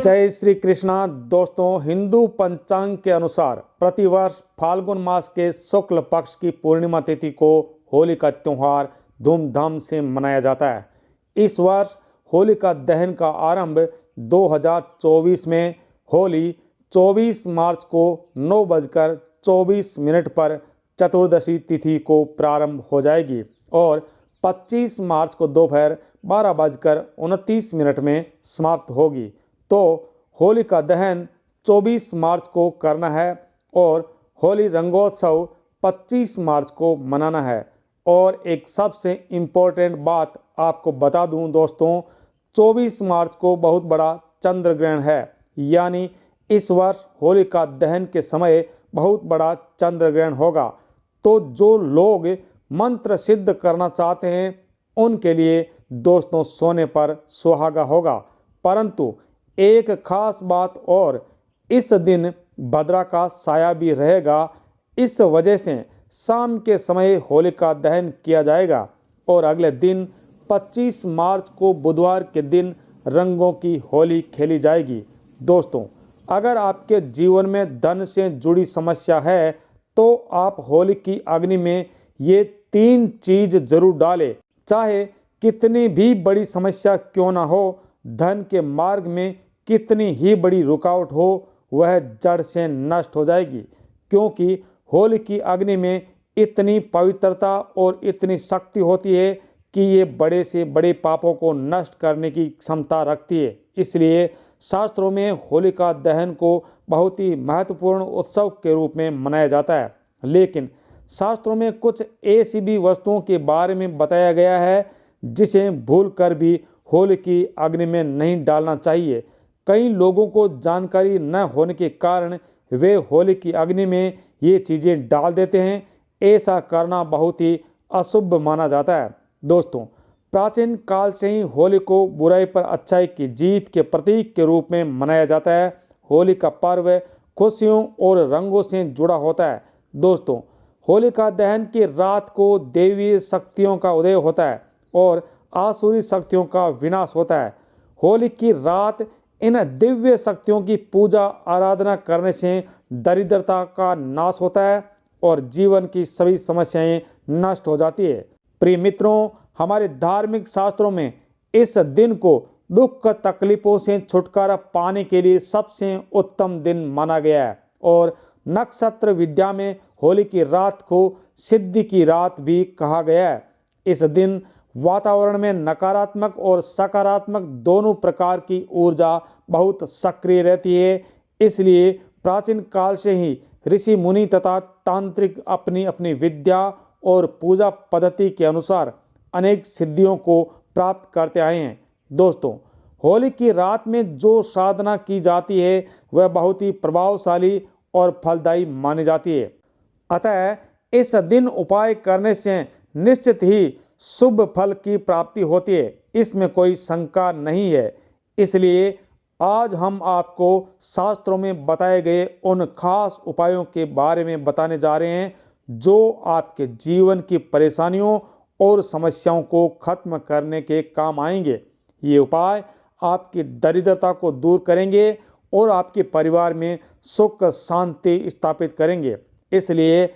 जय श्री कृष्णा। दोस्तों, हिंदू पंचांग के अनुसार प्रतिवर्ष फाल्गुन मास के शुक्ल पक्ष की पूर्णिमा तिथि को होली का त्यौहार धूमधाम से मनाया जाता है। इस वर्ष होलिका दहन का आरंभ 2024 में होली 24 मार्च को 9:24 पर चतुर्दशी तिथि को प्रारंभ हो जाएगी और 25 मार्च को दोपहर 12:29 में समाप्त होगी। तो होलिका दहन 24 मार्च को करना है और होली रंगोत्सव 25 मार्च को मनाना है। और एक सबसे इम्पोर्टेंट बात आपको बता दूं दोस्तों, 24 मार्च को बहुत बड़ा चंद्र ग्रहण है, यानी इस वर्ष होलिका दहन के समय बहुत बड़ा चंद्र ग्रहण होगा। तो जो लोग मंत्र सिद्ध करना चाहते हैं उनके लिए दोस्तों सोने पर सुहागा होगा। परंतु एक खास बात और, इस दिन भद्रा का साया भी रहेगा। इस वजह से शाम के समय होलिका दहन किया जाएगा और अगले दिन 25 मार्च को बुधवार के दिन रंगों की होली खेली जाएगी। दोस्तों, अगर आपके जीवन में धन से जुड़ी समस्या है तो आप होली की अग्नि में ये 3 चीज जरूर डालें। चाहे कितनी भी बड़ी समस्या क्यों ना हो, धन के मार्ग में कितनी ही बड़ी रुकावट हो, वह जड़ से नष्ट हो जाएगी, क्योंकि होली की अग्नि में इतनी पवित्रता और इतनी शक्ति होती है कि ये बड़े से बड़े पापों को नष्ट करने की क्षमता रखती है। इसलिए शास्त्रों में होलिका दहन को बहुत ही महत्वपूर्ण उत्सव के रूप में मनाया जाता है। लेकिन शास्त्रों में कुछ ऐसी भी वस्तुओं के बारे में बताया गया है जिसे भूलकर भी होली की अग्नि में नहीं डालना चाहिए। कई लोगों को जानकारी न होने के कारण वे होली की अग्नि में ये चीज़ें डाल देते हैं। ऐसा करना बहुत ही अशुभ माना जाता है। दोस्तों, प्राचीन काल से ही होली को बुराई पर अच्छाई की जीत के प्रतीक के रूप में मनाया जाता है। होली का पर्व खुशियों और रंगों से जुड़ा होता है। दोस्तों, होलिका दहन की रात को देवी शक्तियों का उदय होता है और आसुरी शक्तियों का विनाश होता है। होली की रात इन दिव्य शक्तियों की पूजा आराधना करने से दरिद्रता का नाश होता है और जीवन की सभी समस्याएं नष्ट हो जाती है। प्रिय मित्रों, हमारे धार्मिक शास्त्रों में इस दिन को दुख तकलीफों से छुटकारा पाने के लिए सबसे उत्तम दिन माना गया है और नक्षत्र विद्या में होली की रात को सिद्धि की रात भी कहा गया है। इस दिन वातावरण में नकारात्मक और सकारात्मक दोनों प्रकार की ऊर्जा बहुत सक्रिय रहती है। इसलिए प्राचीन काल से ही ऋषि मुनि तथा तांत्रिक अपनी अपनी विद्या और पूजा पद्धति के अनुसार अनेक सिद्धियों को प्राप्त करते आए हैं। दोस्तों, होली की रात में जो साधना की जाती है वह बहुत ही प्रभावशाली और फलदायी मानी जाती है। अतः इस दिन उपाय करने से निश्चित ही शुभ फल की प्राप्ति होती है, इसमें कोई शंका नहीं है। इसलिए आज हम आपको शास्त्रों में बताए गए उन खास उपायों के बारे में बताने जा रहे हैं जो आपके जीवन की परेशानियों और समस्याओं को खत्म करने के काम आएंगे। ये उपाय आपकी दरिद्रता को दूर करेंगे और आपके परिवार में सुख शांति स्थापित करेंगे। इसलिए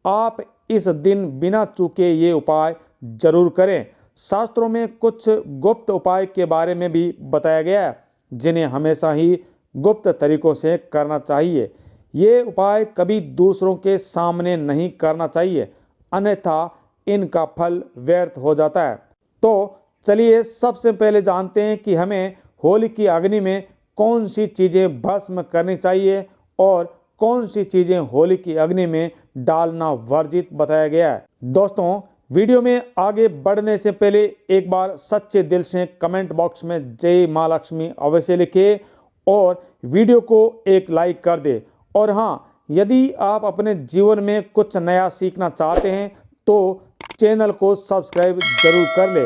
आप इस दिन बिना चूके ये उपाय जरूर करें। शास्त्रों में कुछ गुप्त उपाय के बारे में भी बताया गया है जिन्हें हमेशा ही गुप्त तरीकों से करना चाहिए। ये उपाय कभी दूसरों के सामने नहीं करना चाहिए, अन्यथा इनका फल व्यर्थ हो जाता है। तो चलिए सबसे पहले जानते हैं कि हमें होली की अग्नि में कौन सी चीज़ें भस्म करनी चाहिए और कौन सी चीज़ें होली की अग्नि में डालना वर्जित बताया गया है। दोस्तों, वीडियो में आगे बढ़ने से पहले एक बार सच्चे दिल से कमेंट बॉक्स में जय माँ लक्ष्मी अवश्य लिखें और वीडियो को एक लाइक कर दे। और हाँ, यदि आप अपने जीवन में कुछ नया सीखना चाहते हैं तो चैनल को सब्सक्राइब जरूर कर ले।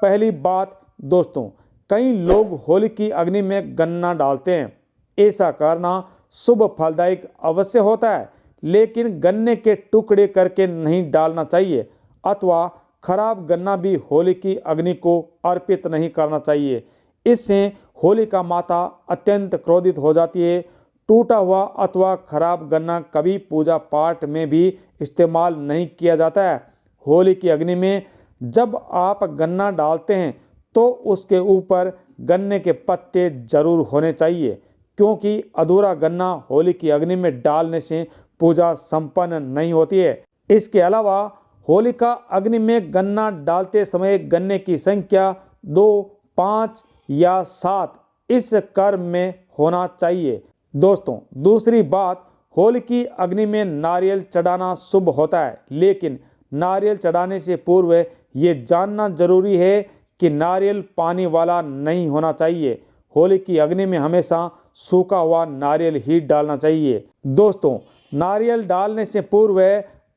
पहली बात दोस्तों, कई लोग होली की अग्नि में गन्ना डालते हैं। ऐसा करना शुभ फलदायक अवश्य होता है, लेकिन गन्ने के टुकड़े करके नहीं डालना चाहिए अथवा खराब गन्ना भी होली की अग्नि को अर्पित नहीं करना चाहिए। इससे होलिका माता अत्यंत क्रोधित हो जाती है। टूटा हुआ अथवा खराब गन्ना कभी पूजा पाठ में भी इस्तेमाल नहीं किया जाता है। होली की अग्नि में जब आप गन्ना डालते हैं तो उसके ऊपर गन्ने के पत्ते जरूर होने चाहिए, क्योंकि अधूरा गन्ना होली की अग्नि में डालने से पूजा संपन्न नहीं होती है। इसके अलावा होलिका अग्नि में गन्ना डालते समय गन्ने की संख्या 2, 5 या 7 इस क्रम में होना चाहिए। दोस्तों, दूसरी बात, होली की अग्नि में नारियल चढ़ाना शुभ होता है, लेकिन नारियल चढ़ाने से पूर्व ये जानना जरूरी है कि नारियल पानी वाला नहीं होना चाहिए। होली की अग्नि में हमेशा सूखा हुआ नारियल ही डालना चाहिए। दोस्तों, नारियल डालने से पूर्व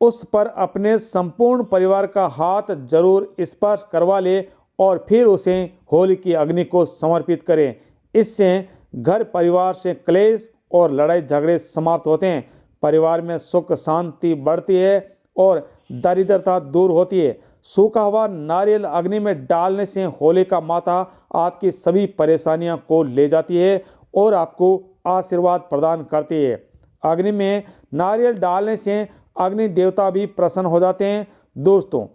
उस पर अपने संपूर्ण परिवार का हाथ जरूर स्पर्श करवा ले और फिर उसे होली की अग्नि को समर्पित करें। इससे घर परिवार से क्लेश और लड़ाई झगड़े समाप्त होते हैं, परिवार में सुख शांति बढ़ती है और दरिद्रता दूर होती है। सूखा हुआ नारियल अग्नि में डालने से होलिका माता आपकी सभी परेशानियों को ले जाती है और आपको आशीर्वाद प्रदान करती है। अग्नि में नारियल डालने से अग्नि देवता भी प्रसन्न हो जाते हैं। दोस्तों,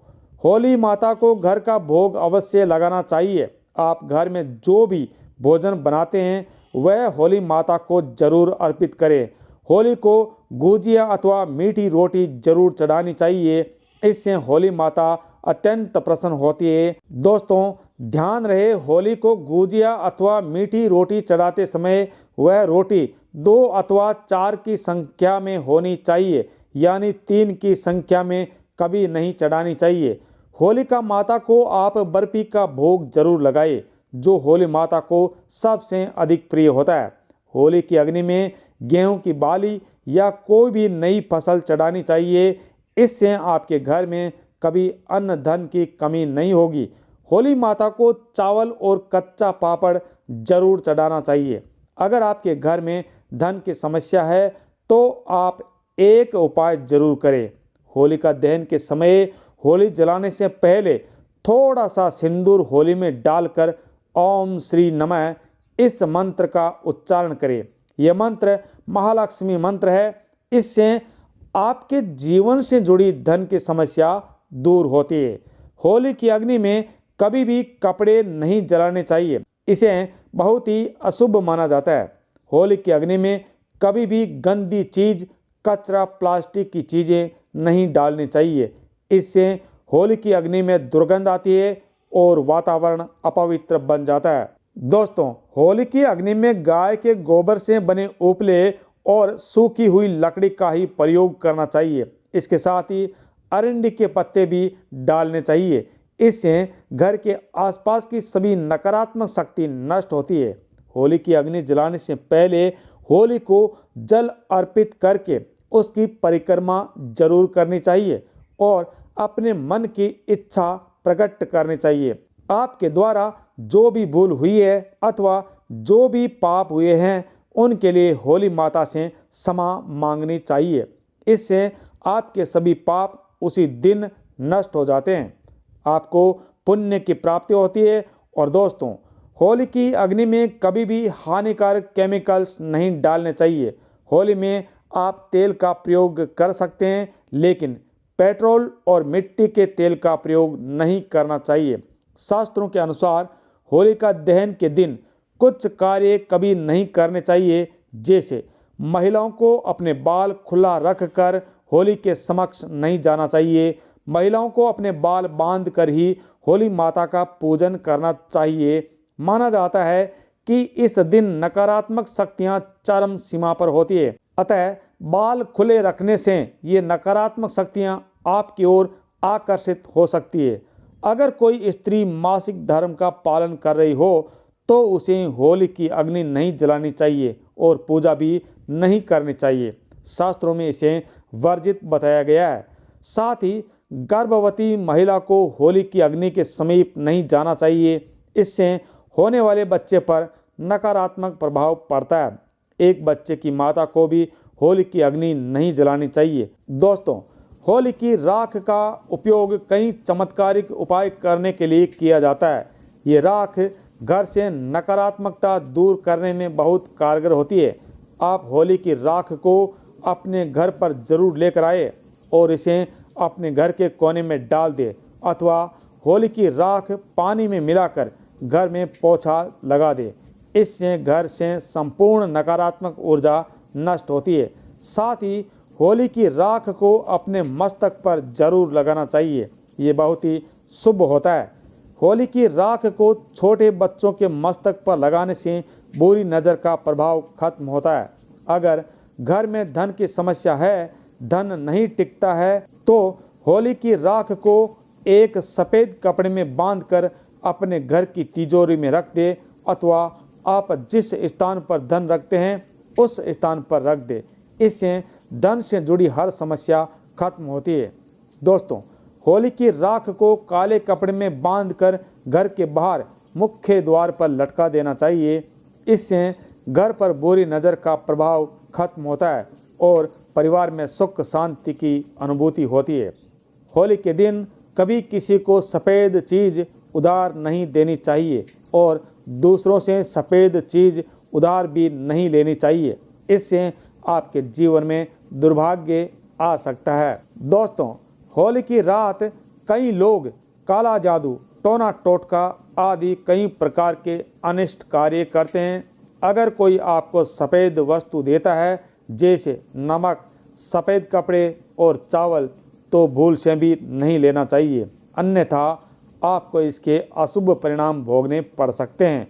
होली माता को घर का भोग अवश्य लगाना चाहिए। आप घर में जो भी भोजन बनाते हैं वह होली माता को जरूर अर्पित करें। होली को गुजिया अथवा मीठी रोटी जरूर चढ़ानी चाहिए, इससे होली माता अत्यंत प्रसन्न होती है। दोस्तों, ध्यान रहे, होली को गुजिया अथवा मीठी रोटी चढ़ाते समय वह रोटी 2 अथवा 4 की संख्या में होनी चाहिए, यानी 3 की संख्या में कभी नहीं चढ़ानी चाहिए। होलिका माता को आप बर्फी का भोग जरूर लगाएं, जो होली माता को सबसे अधिक प्रिय होता है। होली की अग्नि में गेहूं की बाली या कोई भी नई फसल चढ़ानी चाहिए, इससे आपके घर में कभी अन्न धन की कमी नहीं होगी। होली माता को चावल और कच्चा पापड़ जरूर चढ़ाना चाहिए। अगर आपके घर में धन की समस्या है तो आप एक उपाय जरूर करें। होलिका दहन के समय होली जलाने से पहले थोड़ा सा सिंदूर होली में डालकर ओम श्री नमः इस मंत्र का उच्चारण करें। यह मंत्र महालक्ष्मी मंत्र है। इससे आपके जीवन से जुड़ी धन की समस्या दूर होती है। होली की अग्नि में कभी भी कपड़े नहीं जलाने चाहिए, इसे बहुत ही अशुभ माना जाता है। होली की अग्नि में कभी भी गंदी चीज, कचरा, प्लास्टिक की चीजें नहीं डालनी चाहिए, इससे होली की अग्नि में दुर्गंध आती है और वातावरण अपवित्र बन जाता है। दोस्तों, होली की अग्नि में गाय के गोबर से बने उपले और सूखी हुई लकड़ी का ही प्रयोग करना चाहिए। इसके साथ ही अरंडी के पत्ते भी डालने चाहिए, इससे घर के आसपास की सभी नकारात्मक शक्ति नष्ट होती है। होली की अग्नि जलाने से पहले होली को जल अर्पित करके उसकी परिक्रमा जरूर करनी चाहिए और अपने मन की इच्छा प्रकट करनी चाहिए। आपके द्वारा जो भी भूल हुई है अथवा जो भी पाप हुए हैं उनके लिए होली माता से क्षमा मांगनी चाहिए। इससे आपके सभी पाप उसी दिन नष्ट हो जाते हैं, आपको पुण्य की प्राप्ति होती है। और दोस्तों, होली की अग्नि में कभी भी हानिकारक केमिकल्स नहीं डालने चाहिए। होली में आप तेल का प्रयोग कर सकते हैं, लेकिन पेट्रोल और मिट्टी के तेल का प्रयोग नहीं करना चाहिए। शास्त्रों के अनुसार होलिका दहन के दिन कुछ कार्य कभी नहीं करने चाहिए, जैसे महिलाओं को अपने बाल खुला रखकर होली के समक्ष नहीं जाना चाहिए। महिलाओं को अपने बाल बांध कर ही होली माता का पूजन करना चाहिए। माना जाता है कि इस दिन नकारात्मक शक्तियां चरम सीमा पर होती है, अतः बाल खुले रखने से ये नकारात्मक शक्तियां आपकी ओर आकर्षित हो सकती है। अगर कोई स्त्री मासिक धर्म का पालन कर रही हो तो उसे होली की अग्नि नहीं जलानी चाहिए और पूजा भी नहीं करनी चाहिए। शास्त्रों में इसे वर्जित बताया गया है। साथ ही गर्भवती महिला को होली की अग्नि के समीप नहीं जाना चाहिए, इससे होने वाले बच्चे पर नकारात्मक प्रभाव पड़ता है। एक बच्चे की माता को भी होली की अग्नि नहीं जलानी चाहिए। दोस्तों, होली की राख का उपयोग कई चमत्कारिक उपाय करने के लिए किया जाता है। ये राख घर से नकारात्मकता दूर करने में बहुत कारगर होती है। आप होली की राख को अपने घर पर जरूर लेकर आए और इसे अपने घर के कोने में डाल दे, अथवा होली की राख पानी में मिलाकर घर में पोछा लगा दे। इससे घर से संपूर्ण नकारात्मक ऊर्जा नष्ट होती है। साथ ही होली की राख को अपने मस्तक पर जरूर लगाना चाहिए, ये बहुत ही शुभ होता है। होली की राख को छोटे बच्चों के मस्तक पर लगाने से बुरी नज़र का प्रभाव खत्म होता है। अगर घर में धन की समस्या है, धन नहीं टिकता है, तो होली की राख को एक सफ़ेद कपड़े में बांधकर अपने घर की तिजोरी में रख दे, अथवा आप जिस स्थान पर धन रखते हैं उस स्थान पर रख दे। इससे धन से जुड़ी हर समस्या खत्म होती है। दोस्तों, होली की राख को काले कपड़े में बांधकर घर के बाहर मुख्य द्वार पर लटका देना चाहिए। इससे घर पर बुरी नज़र का प्रभाव खत्म होता है और परिवार में सुख शांति की अनुभूति होती है। होली के दिन कभी किसी को सफ़ेद चीज़ उधार नहीं देनी चाहिए और दूसरों से सफ़ेद चीज़ उधार भी नहीं लेनी चाहिए। इससे आपके जीवन में दुर्भाग्य आ सकता है। दोस्तों, होली की रात कई लोग काला जादू, टोना टोटका आदि कई प्रकार के अनिष्ट कार्य करते हैं। अगर कोई आपको सफ़ेद वस्तु देता है, जैसे नमक, सफ़ेद कपड़े और चावल, तो भूल से भी नहीं लेना चाहिए, अन्यथा आपको इसके अशुभ परिणाम भोगने पड़ सकते हैं।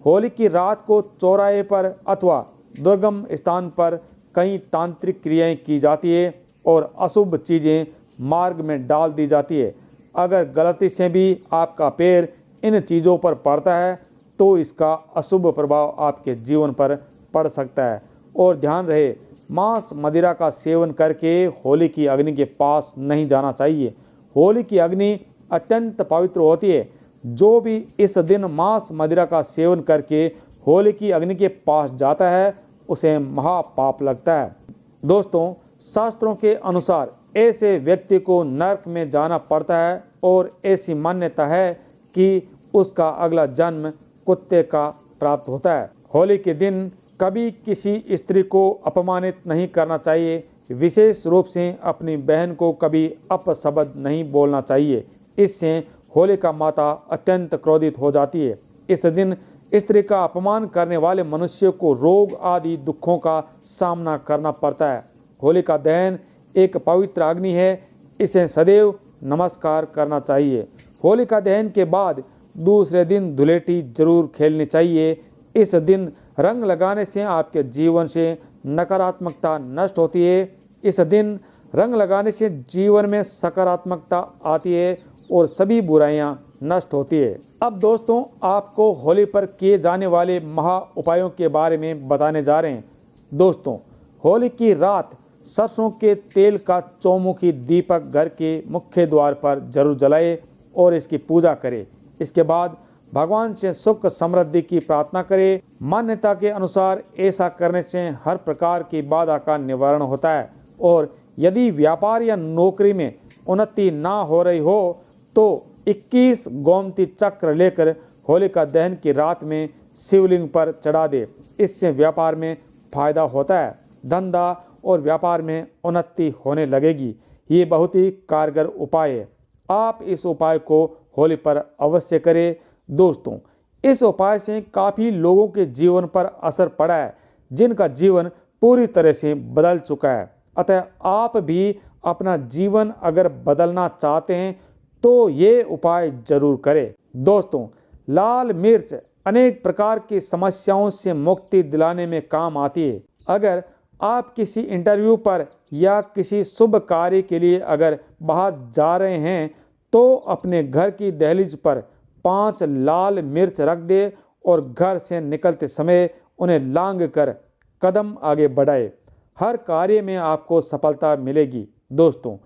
होली की रात को चौराहे पर अथवा दुर्गम स्थान पर कई तांत्रिक क्रियाएं की जाती है और अशुभ चीज़ें मार्ग में डाल दी जाती है। अगर गलती से भी आपका पैर इन चीज़ों पर पड़ता है तो इसका अशुभ प्रभाव आपके जीवन पर पड़ सकता है। और ध्यान रहे, मांस मदिरा का सेवन करके होली की अग्नि के पास नहीं जाना चाहिए। होली की अग्नि अत्यंत पवित्र होती है। जो भी इस दिन मांस मदिरा का सेवन करके होली की अग्नि के पास जाता है उसे महापाप लगता है। दोस्तों, शास्त्रों के अनुसार ऐसे व्यक्ति को नरक में जाना पड़ता है और ऐसी मान्यता है कि उसका अगला जन्म कुत्ते का प्राप्त होता है। होली के दिन कभी किसी स्त्री को अपमानित नहीं करना चाहिए। विशेष रूप से अपनी बहन को कभी अपशब्द नहीं बोलना चाहिए। इससे होलिका माता अत्यंत क्रोधित हो जाती है। इस दिन स्त्री का अपमान करने वाले मनुष्य को रोग आदि दुखों का सामना करना पड़ता है। होलिका दहन एक पवित्र अग्नि है, इसे सदैव नमस्कार करना चाहिए। होलिका दहन के बाद दूसरे दिन धुलेटी जरूर खेलनी चाहिए। इस दिन रंग लगाने से आपके जीवन से नकारात्मकता नष्ट होती है। इस दिन रंग लगाने से जीवन में सकारात्मकता आती है और सभी बुराइयां नष्ट होती है। अब दोस्तों, आपको होली पर किए जाने वाले महा उपायों के बारे में बताने जा रहे हैं। दोस्तों, होली की रात सरसों के तेल का चौमुखी दीपक घर के मुख्य द्वार पर जरूर जलाए और इसकी पूजा करें। इसके बाद भगवान से सुख समृद्धि की प्रार्थना करें। मान्यता के अनुसार ऐसा करने से हर प्रकार की बाधा का निवारण होता है और यदि व्यापार या नौकरी में उन्नति ना हो रही हो तो 21 गोमती चक्र लेकर होलिका दहन की रात में शिवलिंग पर चढ़ा दे। इससे व्यापार में फायदा होता है, धंधा और व्यापार में उन्नति होने लगेगी। ये बहुत ही कारगर उपाय है। आप इस उपाय को होली पर अवश्य करें। दोस्तों, इस उपाय से काफ़ी लोगों के जीवन पर असर पड़ा है, जिनका जीवन पूरी तरह से बदल चुका है। अतः आप भी अपना जीवन अगर बदलना चाहते हैं तो ये उपाय जरूर करें। दोस्तों, लाल मिर्च अनेक प्रकार की समस्याओं से मुक्ति दिलाने में काम आती है। अगर आप किसी इंटरव्यू पर या किसी शुभ कार्य के लिए अगर बाहर जा रहे हैं तो अपने घर की दहलीज पर 5 लाल मिर्च रख दे और घर से निकलते समय उन्हें लांग कर कदम आगे बढ़ाए। हर कार्य में आपको सफलता मिलेगी। दोस्तों,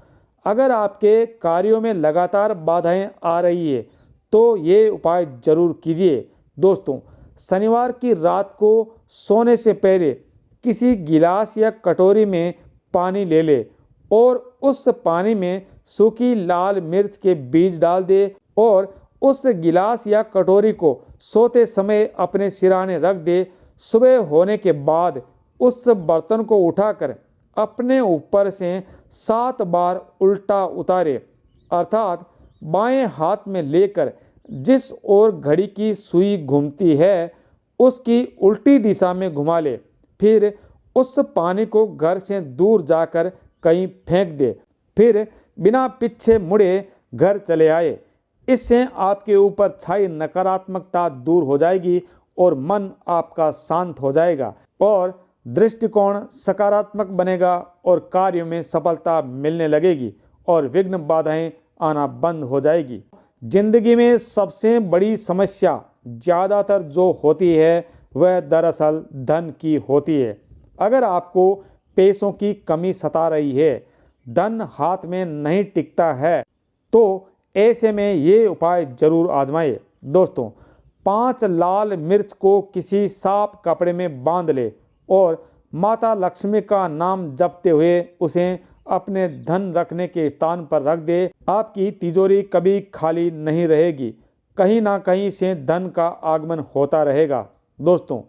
अगर आपके कार्यों में लगातार बाधाएं आ रही है तो ये उपाय जरूर कीजिए। दोस्तों, शनिवार की रात को सोने से पहले किसी गिलास या कटोरी में पानी ले ले और उस पानी में सूखी लाल मिर्च के बीज डाल दे और उस गिलास या कटोरी को सोते समय अपने सिरहाने रख दे। सुबह होने के बाद उस बर्तन को उठाकर अपने ऊपर से 7 बार उल्टा उतारे, अर्थात बाएं हाथ में लेकर जिस ओर घड़ी की सुई घूमती है उसकी उल्टी दिशा में घुमा ले। फिर उस पानी को घर से दूर जाकर कहीं फेंक दे। फिर बिना पीछे मुड़े घर चले आए। इससे आपके ऊपर छाई नकारात्मकता दूर हो जाएगी और मन आपका शांत हो जाएगा और दृष्टिकोण सकारात्मक बनेगा और कार्यों में सफलता मिलने लगेगी और विघ्न बाधाएं आना बंद हो जाएगी। जिंदगी में सबसे बड़ी समस्या ज़्यादातर जो होती है वह दरअसल धन की होती है। अगर आपको पैसों की कमी सता रही है, धन हाथ में नहीं टिकता है, तो ऐसे में ये उपाय जरूर आजमाएं। दोस्तों, 5 लाल मिर्च को किसी साफ कपड़े में बांध ले और माता लक्ष्मी का नाम जपते हुए उसे अपने धन रखने के स्थान पर रख दे। आपकी तिजोरी कभी खाली नहीं रहेगी, कहीं ना कहीं से धन का आगमन होता रहेगा। दोस्तों,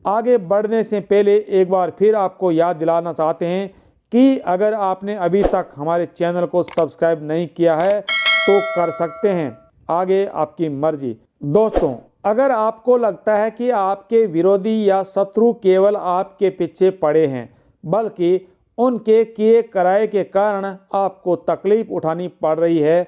आगे बढ़ने से पहले एक बार फिर आपको याद दिलाना चाहते हैं कि अगर आपने अभी तक हमारे चैनल को सब्सक्राइब नहीं किया है तो कर सकते हैं, आगे आपकी मर्जी। दोस्तों, अगर आपको लगता है कि आपके विरोधी या शत्रु केवल आपके पीछे पड़े हैं, बल्कि उनके किए कराए के कारण आपको तकलीफ उठानी पड़ रही है,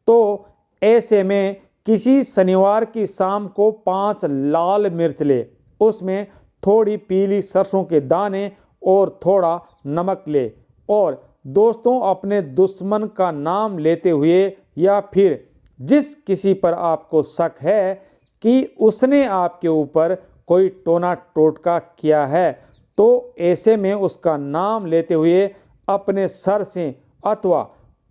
तो ऐसे में किसी शनिवार की शाम को 5 लाल मिर्च ले, उसमें थोड़ी पीली सरसों के दाने और थोड़ा नमक ले और दोस्तों अपने दुश्मन का नाम लेते हुए या फिर जिस किसी पर आपको शक है कि उसने आपके ऊपर कोई टोना टोटका किया है, तो ऐसे में उसका नाम लेते हुए अपने सर से अथवा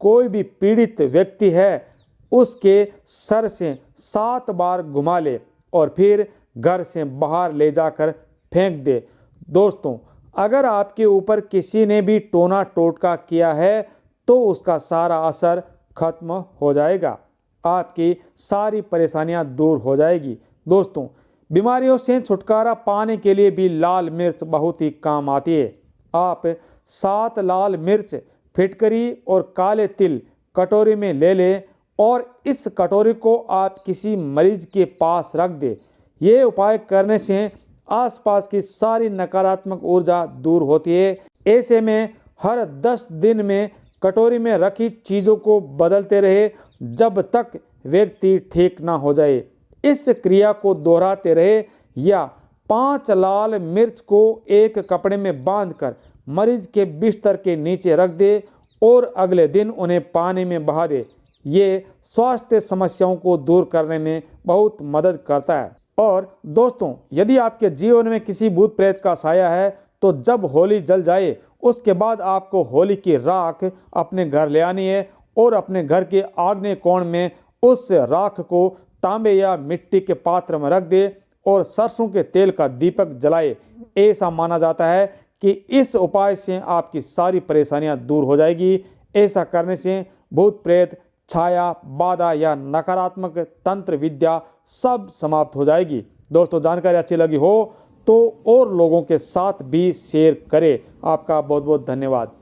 कोई भी पीड़ित व्यक्ति है उसके सर से 7 बार घुमा ले और फिर घर से बाहर ले जाकर फेंक दे। दोस्तों, अगर आपके ऊपर किसी ने भी टोना टोटका किया है तो उसका सारा असर खत्म हो जाएगा, आपकी सारी परेशानियां दूर हो जाएगी। दोस्तों, बीमारियों से छुटकारा पाने के लिए भी लाल मिर्च बहुत ही काम आती है। आप 7 लाल मिर्च, फिटकरी और काले तिल कटोरी में ले लें और इस कटोरी को आप किसी मरीज के पास रख दें। ये उपाय करने से आसपास की सारी नकारात्मक ऊर्जा दूर होती है। ऐसे में हर 10 दिन में कटोरी में रखी चीज़ों को बदलते रहे जब तक व्यक्ति ठीक ना हो जाए। इस क्रिया को दोहराते रहे या 5 लाल मिर्च को एक कपड़े में बांधकर मरीज के बिस्तर के नीचे रख दे और अगले दिन उन्हें पानी में बहा दे। ये स्वास्थ्य समस्याओं को दूर करने में बहुत मदद करता है। और दोस्तों, यदि आपके जीवन में किसी भूत प्रेत का साया है तो जब होली जल जाए उसके बाद आपको होली की राख अपने घर ले आनी है और अपने घर के आग्नेय कोण में उस राख को तांबे या मिट्टी के पात्र में रख दे और सरसों के तेल का दीपक जलाए। ऐसा माना जाता है कि इस उपाय से आपकी सारी परेशानियां दूर हो जाएगी। ऐसा करने से भूत प्रेत, छाया, बाधा या नकारात्मक तंत्र विद्या सब समाप्त हो जाएगी। दोस्तों, जानकारी अच्छी लगी हो तो और लोगों के साथ भी शेयर करें। आपका बहुत बहुत धन्यवाद।